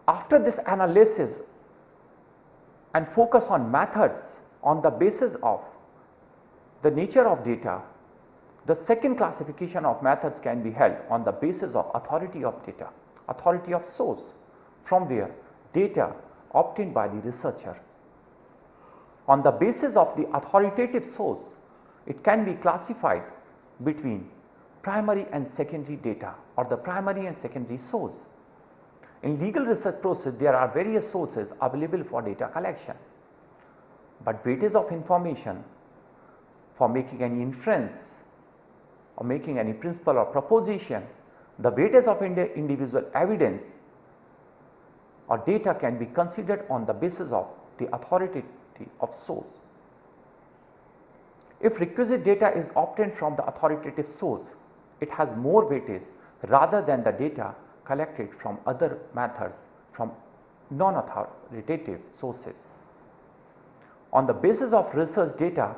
After this analysis and focus on methods on the basis of the nature of data, the second classification of methods can be held on the basis of authority of data, authority of source, from where data obtained by the researcher. On the basis of the authoritative source, it can be classified between primary and secondary data or the primary and secondary source. In legal research process, there are various sources available for data collection, but weightage of information for making any inference or making any principle or proposition, the weightage of individual evidence or data can be considered on the basis of the authority of source. If requisite data is obtained from the authoritative source, it has more weightage rather than the data collected from other methods from non-authoritative sources. On the basis of research, data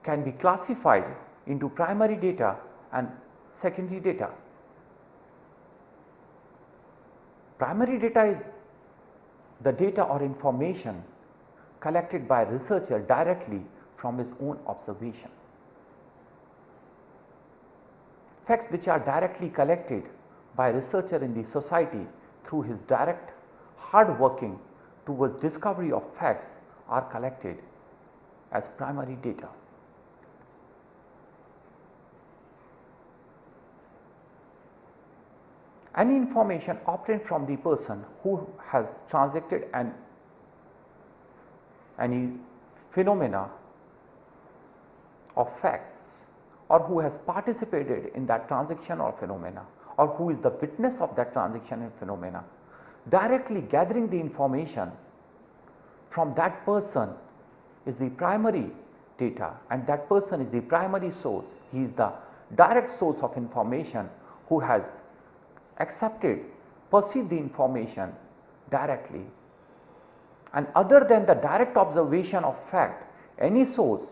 can be classified into primary data and secondary data. Primary data is the data or information collected by a researcher directly from his own observation. Facts which are directly collected by a researcher in the society through his direct hard working towards discovery of facts are collected as primary data. Any information obtained from the person who has transacted any phenomena of facts or who has participated in that transaction or phenomena or who is the witness of that transaction and phenomena, directly gathering the information from that person is the primary data, and that person is the primary source. He is the direct source of information who has accepted, perceived the information directly, and other than the direct observation of fact, any source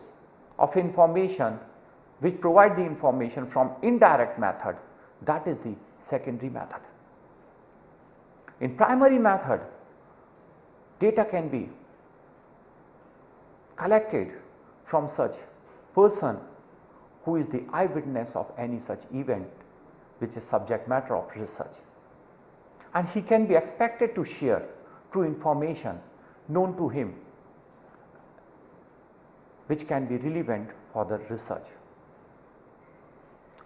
of information which provide the information from indirect method, that is the secondary method. In primary method, data can be collected from such person who is the eyewitness of any such event which is subject matter of research, and he can be expected to share true information known to him which can be relevant for the research.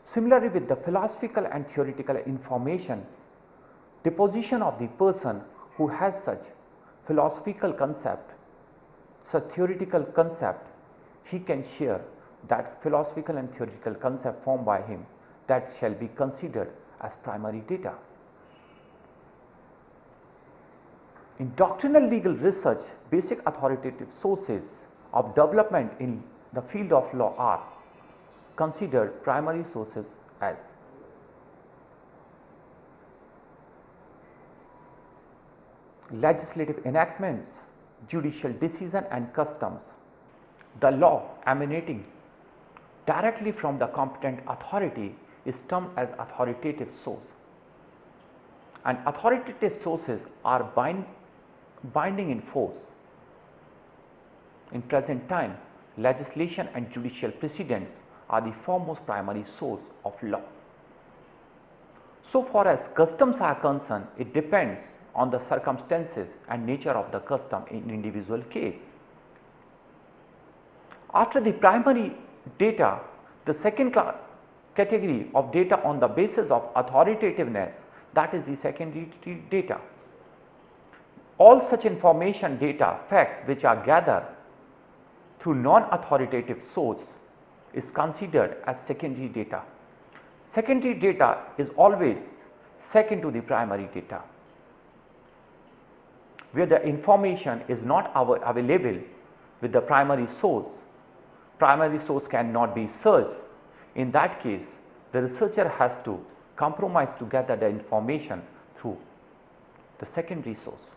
Similarly, with the philosophical and theoretical information, deposition of the person who has such philosophical concept, such theoretical concept, he can share that philosophical and theoretical concept formed by him, that shall be considered as primary data. In doctrinal legal research, basic authoritative sources of development in the field of law are considered primary sources as legislative enactments, judicial decision and customs. The law emanating directly from the competent authority is termed as authoritative source, and authoritative sources are binding in force. In present time, legislation and judicial precedents are the foremost primary source of law. So far as customs are concerned, it depends on the circumstances and nature of the custom in individual case. After the primary data, the second category of data on the basis of authoritativeness, that is the secondary data. All such information, data, facts which are gathered through non-authoritative source is considered as secondary data. Secondary data is always second to the primary data. Where the information is not available with the primary source cannot be searched. In that case, the researcher has to compromise to gather the information through the secondary source.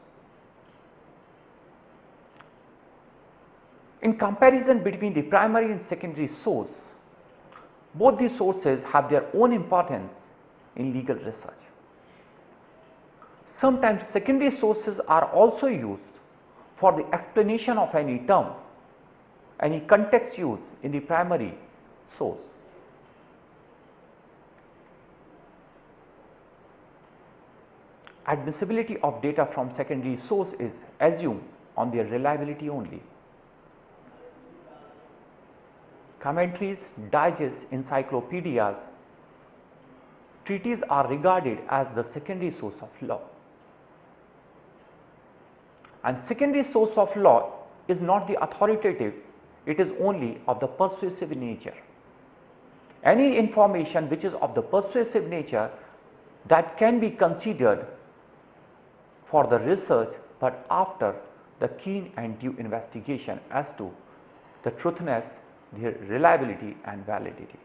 In comparison between the primary and secondary source, both these sources have their own importance in legal research. Sometimes secondary sources are also used for the explanation of any term, any context used in the primary source. Admissibility of data from secondary source is assumed on their reliability only. Commentaries, digests, encyclopedias, treatises are regarded as the secondary source of law. And secondary source of law is not the authoritative, it is only of the persuasive nature. Any information which is of the persuasive nature, that can be considered for the research, but after the keen and due investigation as to the truthness, their reliability and validity.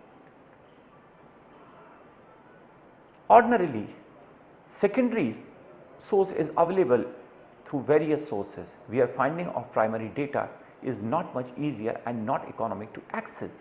Ordinarily, secondary source is available through various sources, where finding of primary data is not much easier and not economic to access.